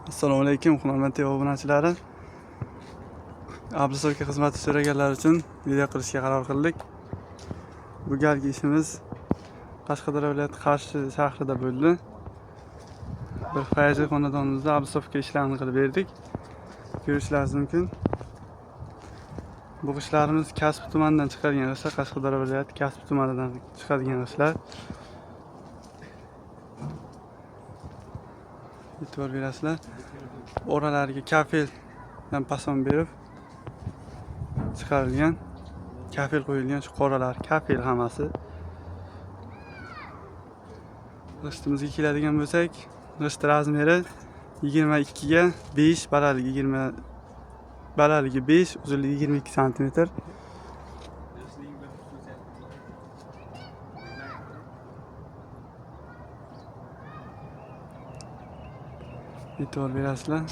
Assalomu alaykum, hurmatli obunachilari. Abdusovga xizmati so'raganlar uchun video qilishga qaror qildik. Bu galgi ishimiz Qashqadaryo viloyati Qarshi shahrida bo'ldi. Bir fayzi xonadonimizda Abdusovga ishlarni qilib berdik. Ko'rishlaringiz mumkin. Bu ishlarimiz Kasbi tumanidan chiqadigan ishlar, Qashqadaryo viloyati Kasbi tumanidan chiqadigan ishlar. E'tibor berasizlar. Oralariga kafeldan pason berib chiqarilgan, kafel qo'yilgan shu qoralar, kafel hammasi. G'ishtimizga keladigan bo'lsak, g'isht razmeri 22 ga 5, balandligi 5, uzunligi 22 sm. E'tibor berasizlar.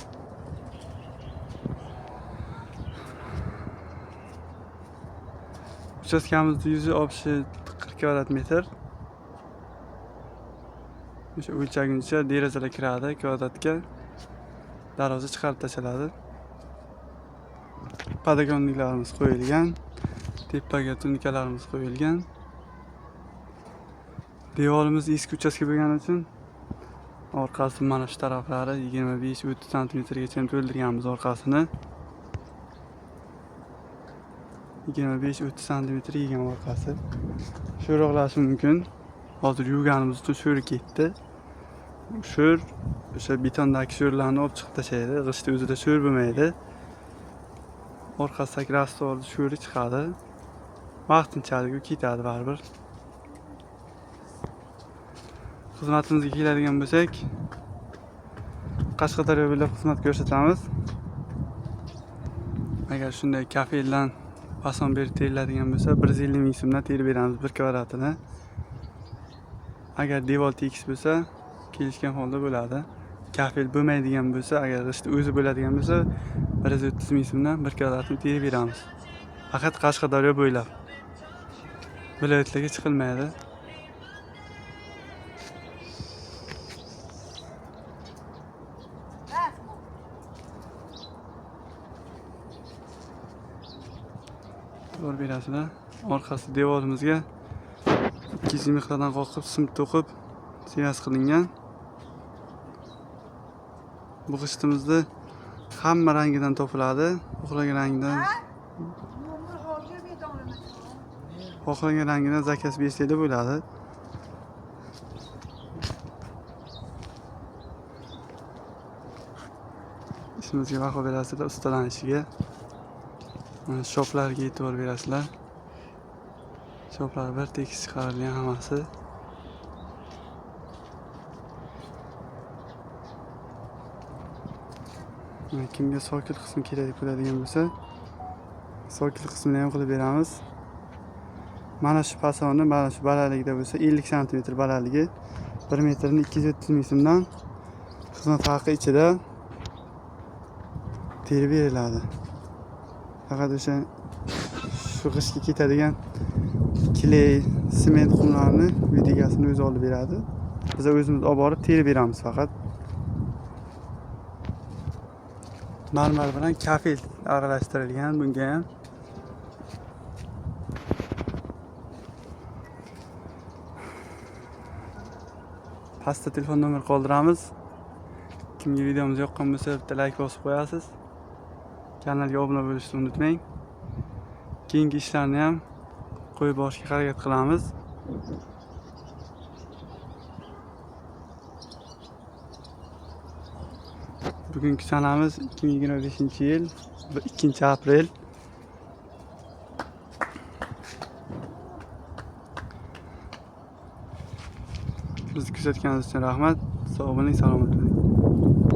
Uchastkamizning yuzi obshi 40 kvadrat metr. O'sha o'lchaguncha derazalar kiradi, kvadratga darvoza chiqarib tashlanadi. Podagonliklarimiz qo'yilgan, tepaga tunikalarimiz qo'yilgan. Devorimiz eski uchastka bo'lgani uchun orqasi mana shu taraflari 25-30 sm gacha to'ldirganmiz orqasini. 25-30 sm yegan orqasi. Sho'roqlashi mumkin. Hozir yuvganimiz uchun sho'ri ketdi. Sho'r o'sha betondagi sho'rlarni olib chiqib tashlaydi. G'ishtni o'zida sho'r bo'lmaydi. Orqasidagi rastorni sho'ri chiqadi. Vaqtinchalik u ketadi baribir. Xizmatimizga keladigan bo'lsak, Qashqadaryo bo'ylab xizmat ko'rsatamiz. Agar shunday kafeldan pason berib teriladigan bo'lsa, 150 ming so'mdan terib beramiz 1 kvadratini. Agar devor tekis bo'lsa, kelishgan holda bo'ladi. Kafel bo'lmaydigan bo'lsa, agar g'isht o'zi bo'ladigan bo'lsa, 130 ming so'mdan 1 kvadratini terib beramiz. Faqat Qashqadaryo bo'ylab. Viloyatlarga chiqilmaydi. E'tibor berasizlar. Orqasi devorimizga 200 mixlardan qoqib, sim to'qib, siyas qilingan. Bu g'ishtimizni hamma rangidan topiladi. Xohlagan rangidan zakaz bersanglar bo'ladi. Ishimizga baho berasizlar, ustalanishiga. Mana shoplarga e'tibor berasizlar. Shoplar bir tekis chiqarilgan hammasi. Kimga sokil qismi kerak bo'ladigan bo'lsa, sokil qismini ham qilib beramiz. Mana shu pasonni, mana shu balandligida bo'lsa 50 sm balandligi, 1 metrni 230 ming so'mdan xizmat haqi ichida terib beriladi. Faqat o'sha shu g'ishtga ketadigan kley, sement qumlarni uy egasini o'zi olib beradi. Biz o'zimiz olib borib terib beramiz faqat. Marmar bilan kafel aralashtirilgan bunga ham. Pastda telefon nomer qoldiramiz. Kimga videomiz yoqqan bo'lsa, bitta like bosib qo'yasiz. Kanalga obuna bo'lishni unutmang. Keyingi ishlarni ham qo'yib borishga harakat qilamiz. Bugungi sanamiz 2025-yil 2-aprel. Bizni kuzatganingiz uchun rahmat. Sog' bo'ling, salomat bo'ling.